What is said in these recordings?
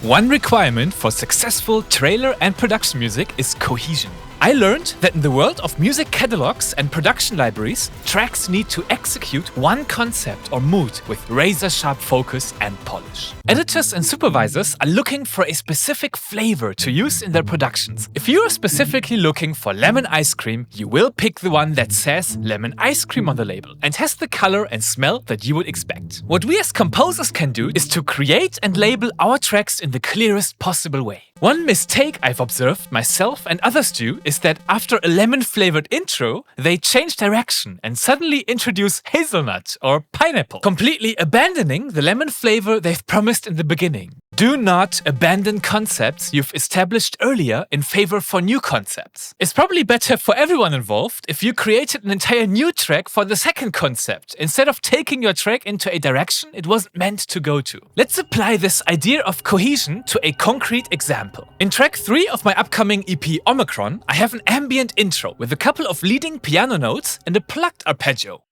One requirement for successful trailer and production music is cohesion. I learned that in the world of music catalogs and production libraries, tracks need to execute one concept or mood with razor-sharp focus and polish. Editors and supervisors are looking for a specific flavor to use in their productions. If you are specifically looking for lemon ice cream, you will pick the one that says lemon ice cream on the label and has the color and smell that you would expect. What we as composers can do is to create and label our tracks in the clearest possible way. One mistake I've observed myself and others do is that after a lemon-flavored intro, they change direction and suddenly introduce hazelnut or pineapple, completely abandoning the lemon flavor they've promised in the beginning. Do not abandon concepts you've established earlier in favor for new concepts. It's probably better for everyone involved if you created an entire new track for the second concept, instead of taking your track into a direction it wasn't meant to go to. Let's apply this idea of cohesion to a concrete example. In track 3 of my upcoming EP Omicron, I have an ambient intro with a couple of leading piano notes and a plucked arpeggio.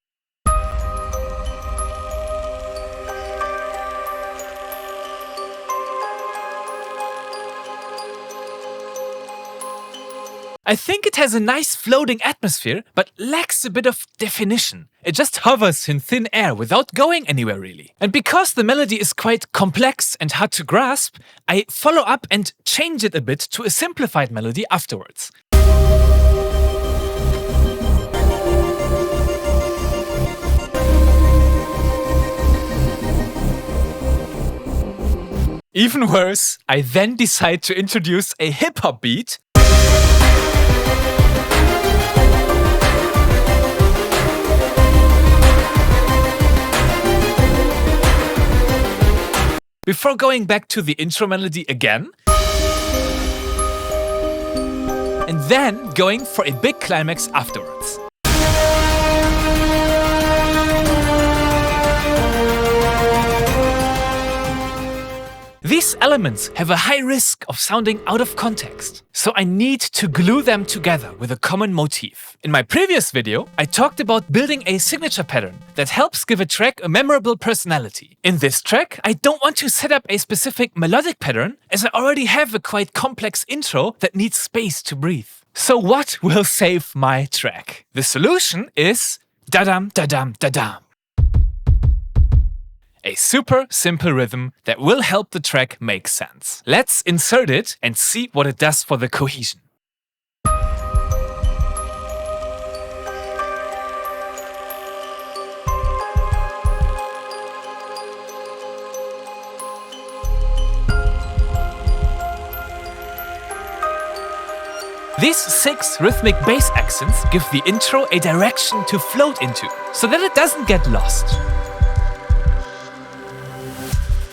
I think it has a nice floating atmosphere, but lacks a bit of definition. It just hovers in thin air without going anywhere really. And because the melody is quite complex and hard to grasp, I follow up and change it a bit to a simplified melody afterwards. Even worse, I then decide to introduce a hip-hop beat before going back to the intro melody again, and then going for a big climax afterwards. These elements have a high risk of sounding out of context, so I need to glue them together with a common motif. In my previous video, I talked about building a signature pattern that helps give a track a memorable personality. In this track, I don't want to set up a specific melodic pattern, as I already have a quite complex intro that needs space to breathe. So what will save my track? The solution is da-dam, da-dam, da-dam. A super simple rhythm that will help the track make sense. Let's insert it and see what it does for the cohesion. These 6 rhythmic bass accents give the intro a direction to float into, so that it doesn't get lost.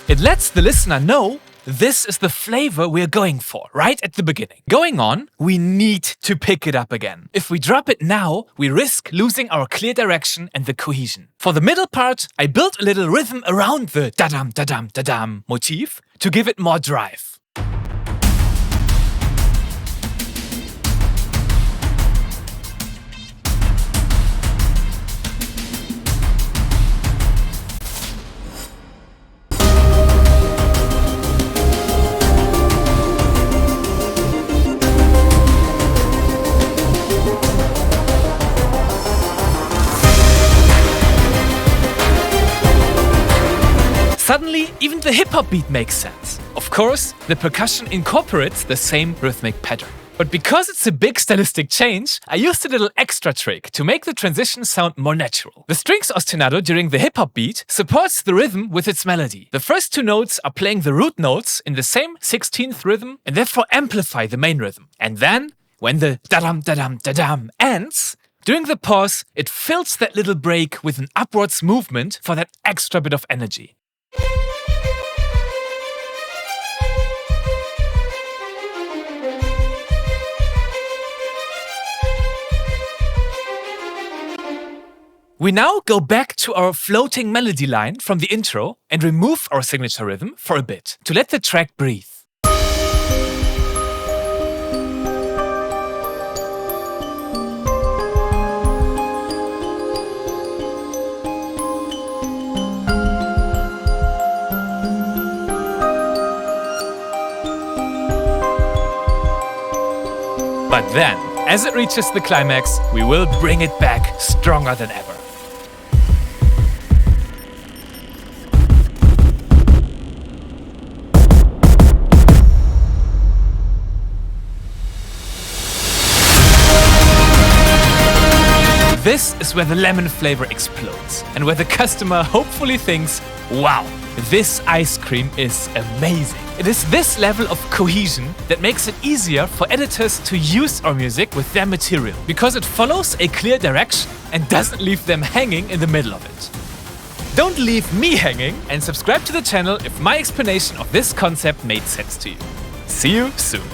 It lets the listener know this is the flavor we're going for right at the beginning. Going on, we need to pick it up again. If we drop it now, we risk losing our clear direction and the cohesion. For the middle part, I built a little rhythm around the da-dam, da-dam, da-dam motif to give it more drive. Suddenly, even the hip-hop beat makes sense. Of course, the percussion incorporates the same rhythmic pattern. But because it's a big stylistic change, I used a little extra trick to make the transition sound more natural. The strings ostinato during the hip-hop beat supports the rhythm with its melody. The first 2 notes are playing the root notes in the same 16th rhythm and therefore amplify the main rhythm. And then, when the da-dam, da-dam, da-dam ends, during the pause, it fills that little break with an upwards movement for that extra bit of energy. We now go back to our floating melody line from the intro and remove our signature rhythm for a bit to let the track breathe. But then, as it reaches the climax, we will bring it back stronger than ever. This is where the lemon flavor explodes and where the customer hopefully thinks, wow, this ice cream is amazing. It is this level of cohesion that makes it easier for editors to use our music with their material, because it follows a clear direction and doesn't leave them hanging in the middle of it. Don't leave me hanging, and subscribe to the channel if my explanation of this concept made sense to you. See you soon.